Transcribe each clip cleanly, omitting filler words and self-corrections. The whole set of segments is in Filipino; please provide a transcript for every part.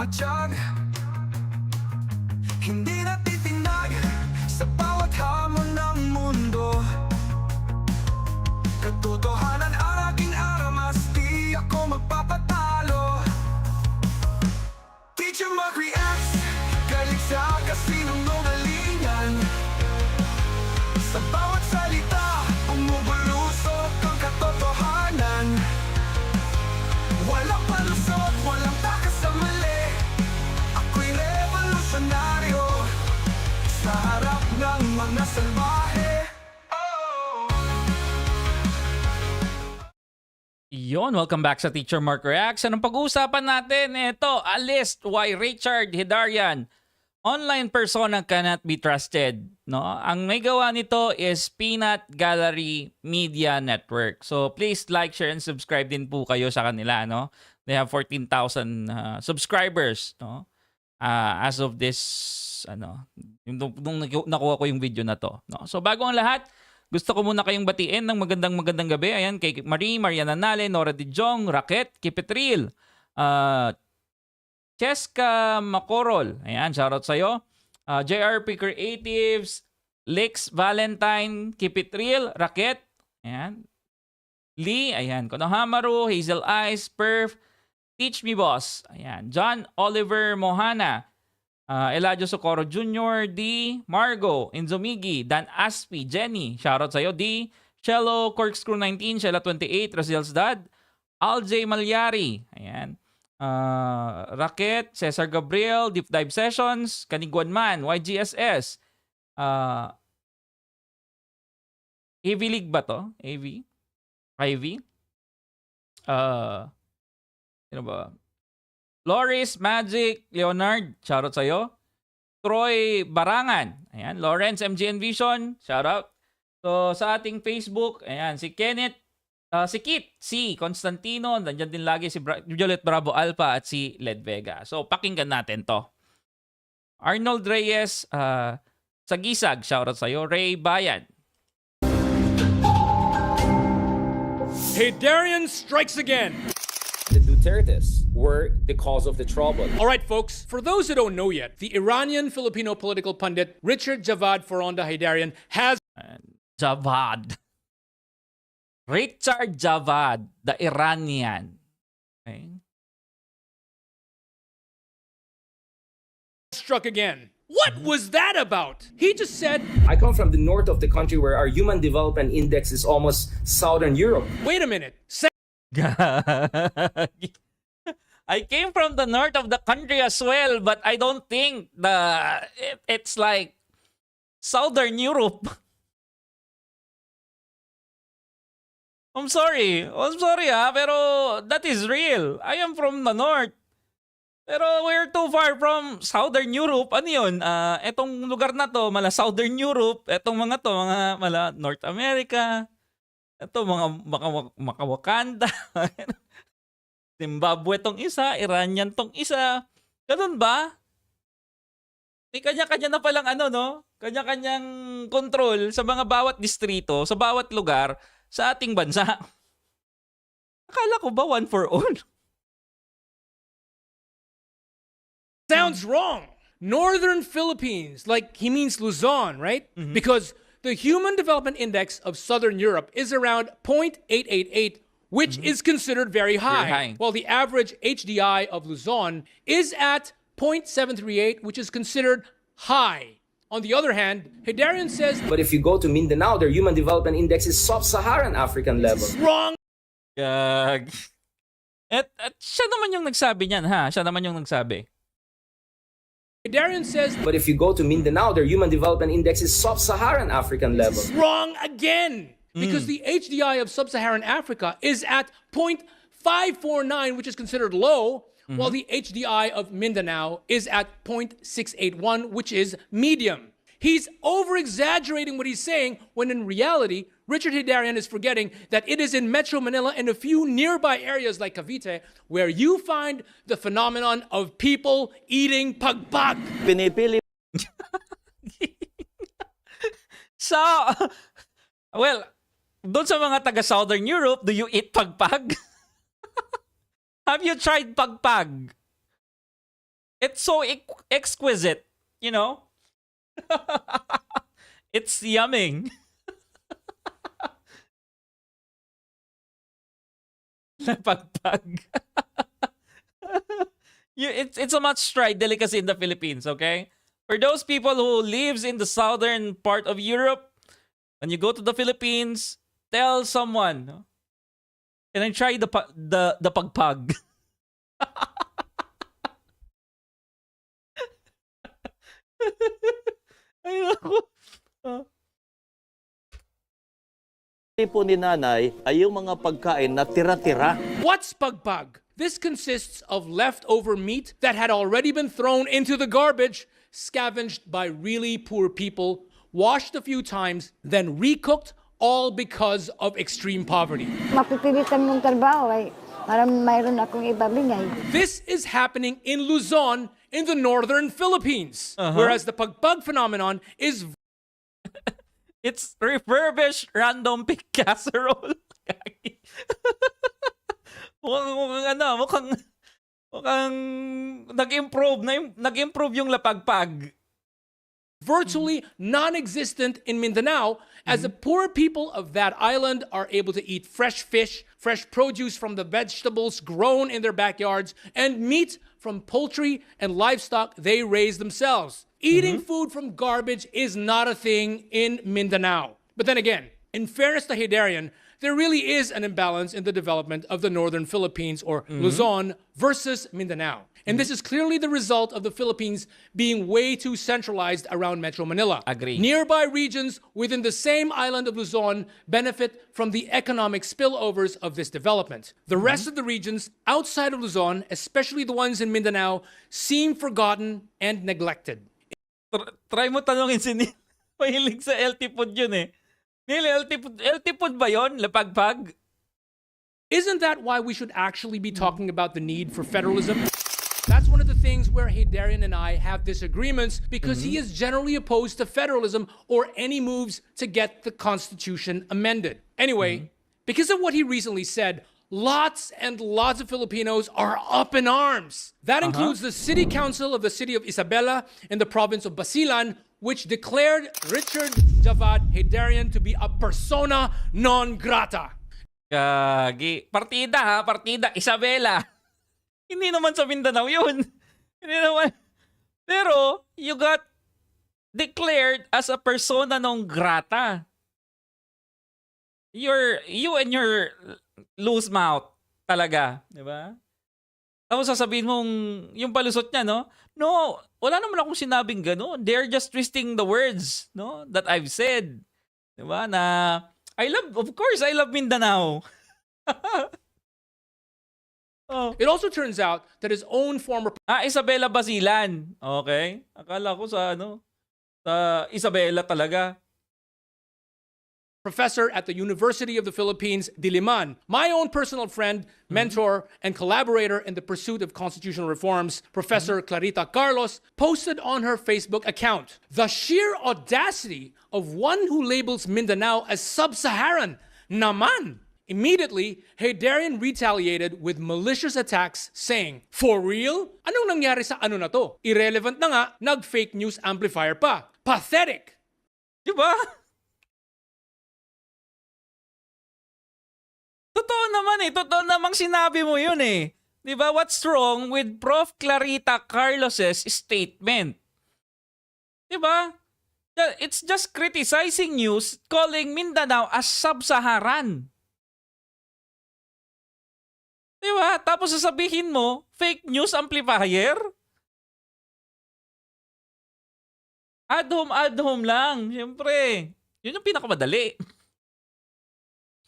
mga tiyan. Hindi natitinag sa bawat hamon ng mundo. Katotohanan ang aking aramas, di ako magpapatalo. Teacher mag-reacts, galing sa kasinungalingan. Sa bawat salita, bumubulusok ang katotohanan. Walang palusot, walang takas sa mali. Ako'y revolusyonaryo sa harap ng mga salbahe. Yon, welcome back sa Teacher Mark Reacts. Anong pag-uusapan natin? Ito, a list why Richard Heydarian, online persona cannot be trusted. No? Ang may gawa nito is Peanut Gallery Media Network. So please like, share, and subscribe din po kayo sa kanila. No? They have 14,000 subscribers. No? As of this, nung nakuha ko yung video na to. No? So bago ang lahat, gusto ko muna kayong batiin ng magandang gabi. Ayan, kay Marie, Mariana Nale, Nora Di Jong, Raquel, Keep It Real, Cheska Macorol. Ayan, shoutout sa'yo. JRP Creatives, Lex Valentine, Keep It Real, Raquel. Ayan. Lee, ayan. Konohamaru, Hazel Eyes, Perf, Teach Me Boss. Ayan. John Oliver Mohana. Eladio Socorro Jr., D, Margo, Inzomigi, Dan Aspi, Jenny, shoutout sa'yo, D, Shello, Corkscrew 19, Shella 28, Raziel's Dad, Alj Malyari, ayan, Raquel, Cesar Gabriel, Deep Dive Sessions, Kaniguan Man, YGSS, AV League ba to? AV? IV? Sino ba? Loris, Magic, Leonard, shoutout sa'yo. Troy Barangan, ayan. Lawrence, MGN Vision, shoutout. So, sa ating Facebook, ayan, si Kenneth, si Kit, si Constantino, nandiyan din lagi si Violet Bravo Alpha at si Led Vega. So, pakinggan natin to. Arnold Reyes, Sagisag, shoutout sa'yo. Ray Bayan. Heydarian strikes again. The Dutertes were the cause of the trouble. All right, folks, for those who don't know yet, the Iranian-Filipino political pundit Richard Javad Foronda Heydarian has Javad. Richard Javad, the Iranian. Okay. struck again. What was that about? He just said, I come from the north of the country where our human development index is almost Southern Europe. wait a minute. I came from the north of the country as well, but I don't think it's like Southern Europe. I'm sorry pero that is real. I am from the north. Pero we're too far from Southern Europe. Ano yun? Etong lugar na to, mala Southern Europe. Etong mga to, mga mala North America. Ito, mga Wakanda. Zimbabwe tong isa, Iranian tong isa. Ganun ba? May kanya-kanya na palang kanya-kanyang control sa mga bawat distrito, sa bawat lugar sa ating bansa. Akala ko ba one for all? Sounds wrong. Northern Philippines, like he means Luzon, right? Because the Human Development Index of Southern Europe is around 0.888, which is considered very high, high. while the average HDI of Luzon is at 0.738, which is considered high. On the other hand, Heydarian says, But if you go to Mindanao, their human development index is sub-Saharan African level. wrong. Gag. At siya naman yung nagsabi niyan, ha? Siya naman yung nagsabi. Heydarian says, But if you go to Mindanao, their human development index is sub-Saharan African level. wrong again. Because the HDI of Sub-Saharan Africa is at 0.549, which is considered low, while the HDI of Mindanao is at 0.681, which is medium. He's over-exaggerating what he's saying, when in reality, Richard Heydarian is forgetting that it is in Metro Manila and a few nearby areas like Cavite where you find the phenomenon of people eating pagpag. Pinipili So, well, doon sa mga taga Southern Europe, do you eat pagpag? Have you tried pagpag? It's so exquisite, you know? It's yumming. Lapagpag. It's a must-try delicacy in the Philippines, okay? For those people who lives in the southern part of Europe, when you go to the Philippines, tell someone, no? Can I try the pagpag? Ay, naku. po ni nanay ay yung mga pagkain na tira-tira. What's pagpag? This consists of leftover meat that had already been thrown into the garbage, scavenged by really poor people, washed a few times, then recooked, all because of extreme poverty. Mapipilitan mong trabaho ay para mayroon akong ibabigay. This is happening in Luzon in the northern Philippines, whereas the pagpag phenomenon is It's refurbished random pig casserole. mukhang nag-improve yung lapagpag. virtually non-existent in Mindanao, as the poor people of that island are able to eat fresh fish, fresh produce from the vegetables grown in their backyards, and meat from poultry and livestock they raise themselves. Eating food from garbage is not a thing in Mindanao. But then again, in fairness to Heydarian, there really is an imbalance in the development of the northern Philippines, or Luzon, versus Mindanao. And this is clearly the result of the Philippines being way too centralized around Metro Manila. Agree. Nearby regions within the same island of Luzon benefit from the economic spillovers of this development. The rest of the regions outside of Luzon, especially the ones in Mindanao, seem forgotten and neglected. Try mo tanongin si Neil. Mahilig sa LT food yun eh. Neil, LT food ba yun? Lapagpag? Isn't that why we should actually be talking about the need for federalism? That's one of the things where Heydarian and I have disagreements, because he is generally opposed to federalism or any moves to get the Constitution amended. Anyway, because of what he recently said, lots and lots of Filipinos are up in arms. That includes the City Council of the city of Isabela in the province of Basilan, which declared Richard Javad Heydarian to be a persona non grata. Kagi. Partida ha, partida. Isabela. Hindi naman sa Mindanao yun. Hindi naman. Pero, you got declared as a persona non grata. You and your loose mouth talaga, di ba? Tapos sasabihin mong, yung palusot niya, no? No, wala naman akong sinabing gano'n. They're just twisting the words, no? That I've said. Di ba? Na, of course, I love Mindanao. Oh. It also turns out that his own former Isabela Basilan. Okay. Akala ko sa Isabela talaga. professor at the University of the Philippines, Diliman, my own personal friend, mentor, and collaborator in the pursuit of constitutional reforms, Professor Clarita Carlos, posted on her Facebook account the sheer audacity of one who labels Mindanao as sub-Saharan. Naman! Immediately, Heydarian retaliated with malicious attacks, saying, "For real? Anong nangyari sa ano na to? Irrelevant na nga, nag-fake news amplifier pa. Pathetic!" Diba? Totoo naman eh. Totoo namang sinabi mo yun eh. Diba? What's wrong with Prof. Clarita Carlos's statement? Diba? It's just criticizing news, calling Mindanao as sub-Saharan. Diba? Tapos sasabihin mo, fake news amplifier? Ad home lang. Siyempre. Yun yung pinakamadali.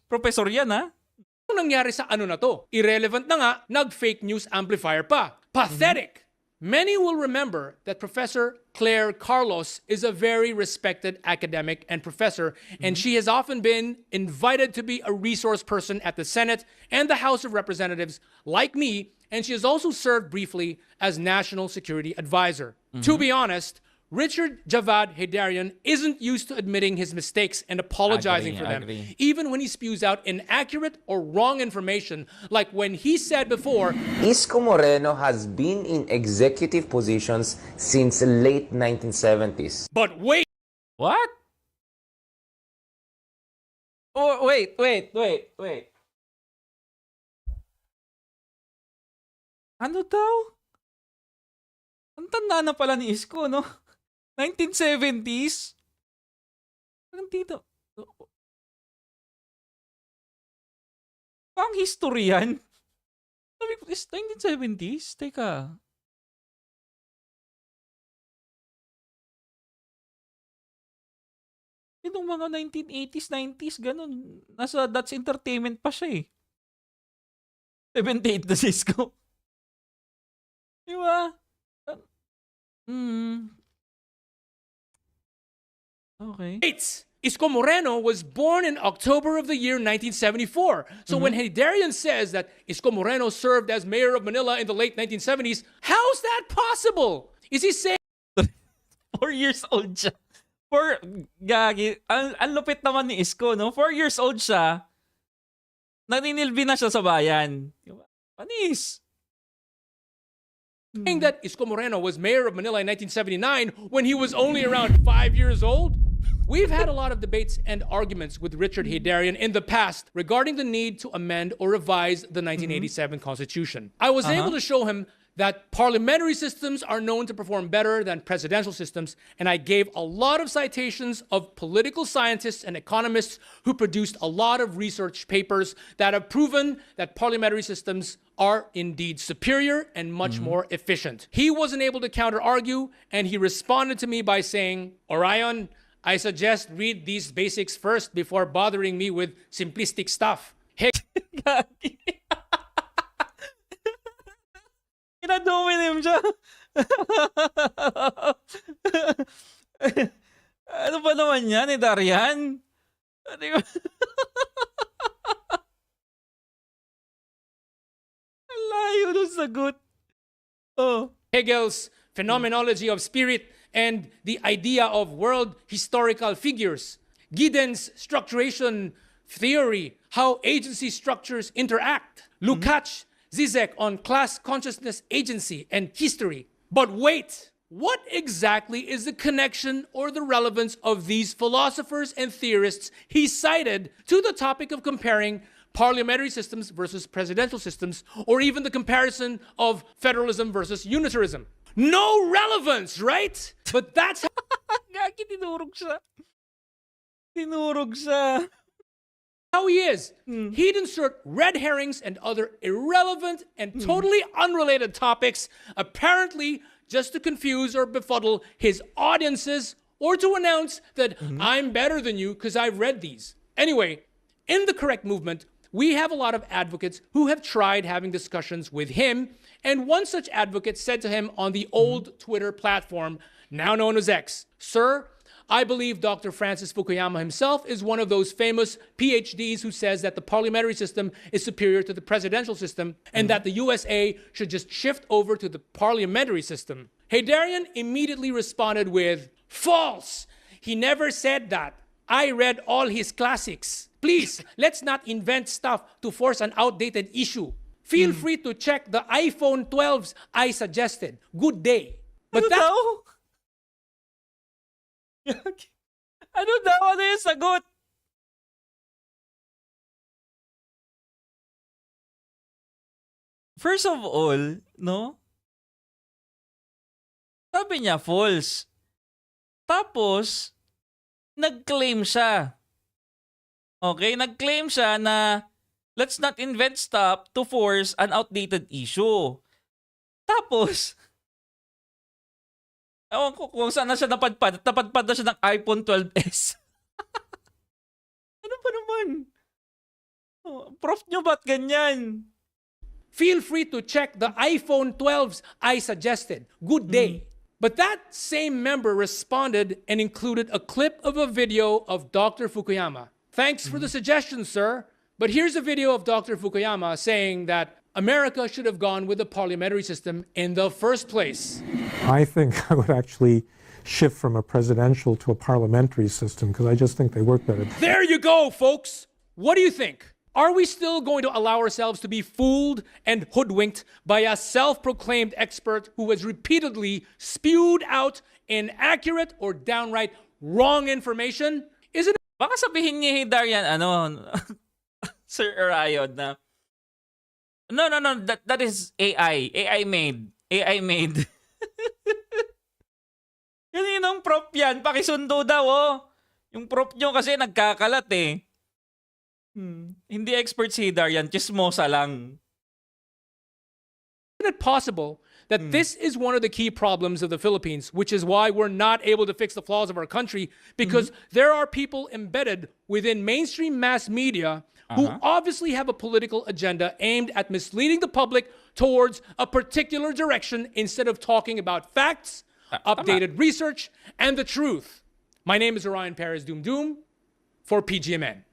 Professor yan, ha? Anong nangyari sa ano na to? Irrelevant na nga, nag-fake news amplifier pa. Pathetic! Many will remember that Professor Claire Carlos is a very respected academic and professor, and she has often been invited to be a resource person at the Senate and the House of Representatives, like me, and she has also served briefly as National Security Advisor. To be honest, Richard Javad Heydarian isn't used to admitting his mistakes and apologizing for them, even when he spews out inaccurate or wrong information, like when he said before, Isko Moreno has been in executive positions since late 1970s. but wait, What? Oh, wait. Ano daw? Ang tanda na pala ni Isko, no? 1970s? Parang dito. Pang history yan? Sabi ko, is 1970s? Teka. Itong mga 1980s, 90s, ganun. Nasa That's Entertainment pa siya eh. 78 na Cisco. Di ba? Okay. Isko Moreno was born in October of the year 1974. So when Heydarian says that Isko Moreno served as mayor of Manila in the late 1970s, how's that possible? Is he saying 4 years old siya. Gagi. Ang lupit naman ni Isko, no? 4 years old siya. Naninilbi na siya sa bayan. Diba? Panis. that Isko Moreno was mayor of Manila in 1979 when he was only around 5 years old? We've had a lot of debates and arguments with Richard Heydarian in the past regarding the need to amend or revise the 1987 Constitution. I was able to show him that parliamentary systems are known to perform better than presidential systems, and I gave a lot of citations of political scientists and economists who produced a lot of research papers that have proven that parliamentary systems are indeed superior and much more efficient. He wasn't able to counter-argue, and he responded to me by saying, Orion, I suggest read these basics first before bothering me with simplistic stuff. Gagi. Inadominim siya. Ano ba naman yan, Heydarian? Layo ng sagot. Oh. Hegel's phenomenology of spirit and the idea of world historical figures. Giddens' structuration theory, how agency structures interact. Lukács, Zizek on class consciousness, agency, and history. But wait, what exactly is the connection or the relevance of these philosophers and theorists he cited to the topic of comparing parliamentary systems versus presidential systems, or even the comparison of federalism versus unitarism? No relevance, right? But that's Gagi, tinurog siya. how he is. He'd insert red herrings and other irrelevant and totally unrelated topics, apparently just to confuse or befuddle his audiences or to announce that I'm better than you because I've read these. Anyway, in the correct movement, we have a lot of advocates who have tried having discussions with him, and one such advocate said to him on the old Twitter platform, now known as X, Sir, I believe Dr. Francis Fukuyama himself is one of those famous PhDs who says that the parliamentary system is superior to the presidential system and that the USA should just shift over to the parliamentary system. Heydarian immediately responded with, false! He never said that. I read all his classics. Please, let's not invent stuff to force an outdated issue. Feel free to check the iPhone 12s I suggested. Good day. But Ano daw? Ano daw? Ano yung sagot? First of all, no? Sabi niya, false. Tapos, nag-claim siya. Okay? Nag-claim siya na let's not invent stuff to force an outdated issue. Tapos, ewan ko kung saan na siya napadpad. Napadpad na siya ng iPhone 12s. Ano ba naman? Oh, prof nyo ba't ganyan? feel free to check the iPhone 12s I suggested. Good day. But that same member responded and included a clip of a video of Dr. Fukuyama. Thanks for the suggestion, sir. But here's a video of Dr. Fukuyama saying that America should have gone with the parliamentary system in the first place. I think I would actually shift from a presidential to a parliamentary system, because I just think they work better. There you go, folks. What do you think? Are we still going to allow ourselves to be fooled and hoodwinked by a self-proclaimed expert who has repeatedly spewed out inaccurate or downright wrong information? Isn't it Baka sabihin ni Heydarian, Sir Orion, na, no, that is AI. AI made. AI made. Kaninong prop yan? Pakisundo daw, oh. Yung prop nyo kasi nagkakalat, eh. Hindi expert si Heydarian, chismosa lang. it possible that this is one of the key problems of the Philippines, which is why we're not able to fix the flaws of our country, because there are people embedded within mainstream mass media who obviously have a political agenda aimed at misleading the public towards a particular direction instead of talking about facts, updated research, and the truth. My name is Orion Perez Doom Doom for PGMN.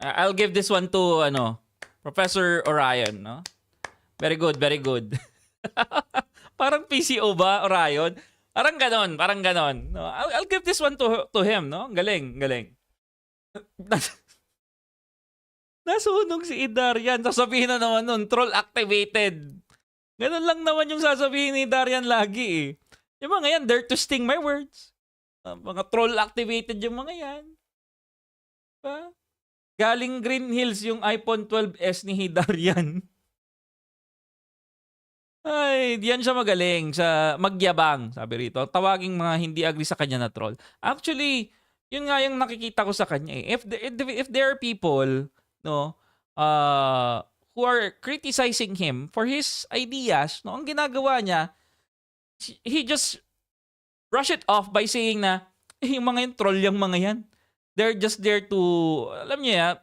I'll give this one to Professor Orion, no? Very good, very good. Parang PCO ba, Orion? Parang ganon. No? I'll give this one to him, no? Galing. Nasunog si Heydarian. Sasabihin na naman nun, troll activated. Ganon lang naman yung sasabihin ni Heydarian lagi, eh. Yung mga yan, they're twisting my words. Mga troll activated yung mga yan. Diba? Galing Green Hills yung iPhone 12s ni Heydarian. Ay, diyan siya magaling sa magyabang, sabi rito. Tawaging mga hindi agree sa kanya na troll. Actually, yun nga yung nakikita ko sa kanya, eh. If there are people, no, who are criticizing him for his ideas, no, ang ginagawa niya, he just brush it off by saying na, yung mga yung troll yung mga yan. They're just there to, alam niya,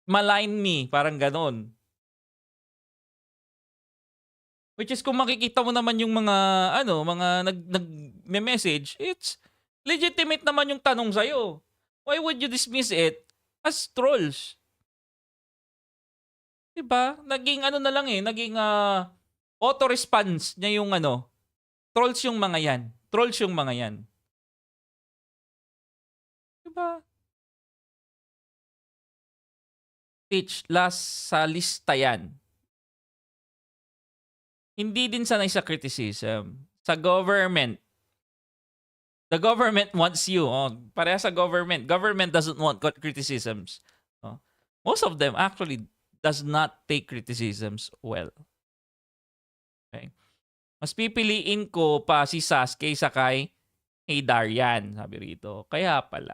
malign me. Parang ganon. Which is, kung makikita mo naman yung mga, mga nag-message, it's legitimate naman yung tanong sa'yo. Why would you dismiss it as trolls? Diba? Naging na lang eh, naging auto-response niya yung trolls yung mga yan. Trolls yung mga yan. Diba? Teach, last sa lista yan. Hindi din sanay sa criticism. Sa government. The government wants you. Pareha sa government. Government doesn't want criticisms. Most of them actually does not take criticisms well. Okay? Mas pipiliin ko pa si Sas kaysa kay Heydarian, sabi rito. Kaya pala.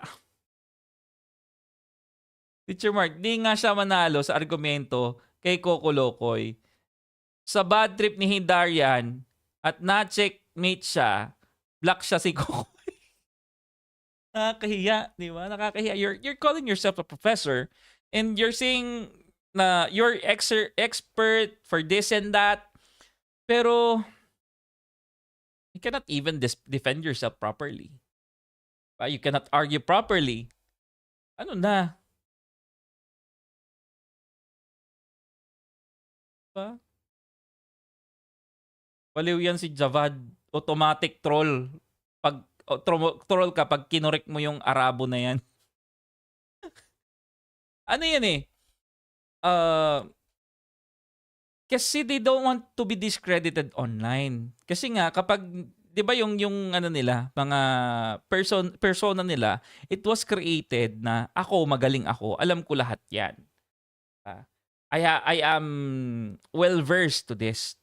Teacher Mark, di nga siya manalo sa argumento kay Coco Locoy. Sa bad trip ni Heydarian at na-checkmate siya, black siya si Coco. Nakakahiya, di ba? Nakakahiya. You're calling yourself a professor and you're saying na you're expert for this and that. Pero you cannot even defend yourself properly. You cannot argue properly. Ano na? Diba? Baliw yan si Javad. Automatic troll. Pag troll ka pag kinorek mo yung Arabo na yan. Ano yan eh? Kasi they don't want to be discredited online. Kasi nga kapag 'di ba yung nila, mga persona nila, it was created na magaling ako, alam ko lahat 'yan. I am well versed to this.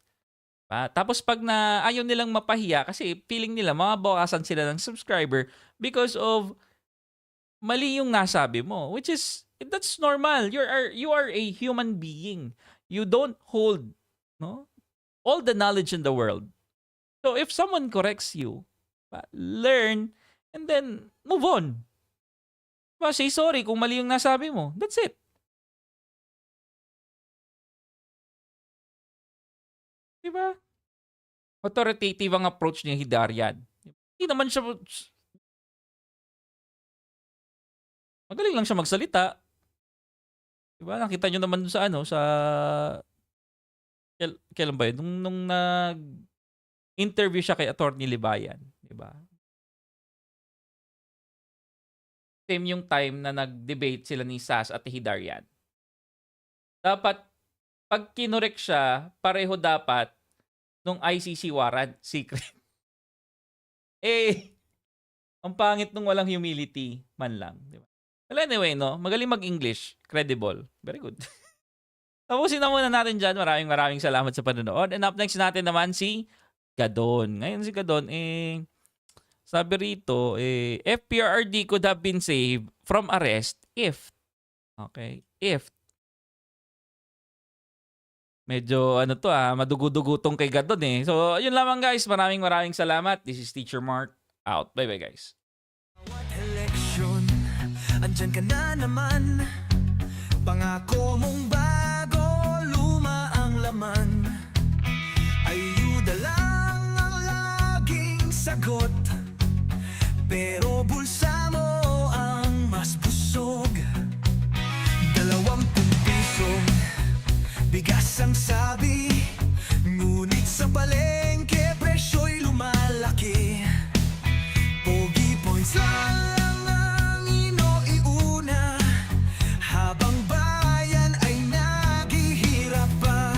Tapos pag ayaw nilang mapahiya kasi feeling nila mabawasan sila ng subscriber because of mali yung nasabi mo, which is that's normal. You are a human being. You don't hold all the knowledge in the world. So if someone corrects you, learn and then move on. Say sorry kung mali yung nasabi mo. That's it. Diba? Authoritative ang approach ni Heydarian. Hindi naman siya magaling lang siya magsalita. Diba? Nakita nyo naman sa sa kailan ba yun? Nung interview siya kay Atty. Libayan, di ba? Same yung time na nag-debate sila ni Sas at Heydarian. Dapat, pag kinorek siya, pareho dapat nung ICC warrant, secret. Ang pangit nung walang humility man lang. Di ba? Well, anyway, no? Magaling mag-English. Credible. Very good. Tapusin na muna natin dyan. Maraming salamat sa panonood. And up next natin naman si Gadon. Ngayon si Gadon, sabi rito, FPRRD could have been saved from arrest if, medyo madugo-dugo tong kay Gadon So, yun lamang guys. Maraming salamat. This is Teacher Mark out. Bye-bye guys. Eleksyon, andyan ka na naman. Pangako mong bago, luma ang laman. Ayuda lang ang laging sagot, pero bulsa mo ang mas busog. 20 pisong bigas ang sabi, ngunit sa palengke presyo'y lumalaki. Pogi points lang ang iniuna, habang bayan ay naghihirap pa.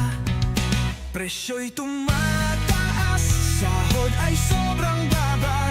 Presyo'y tumataas, sahod ay sobrang baba.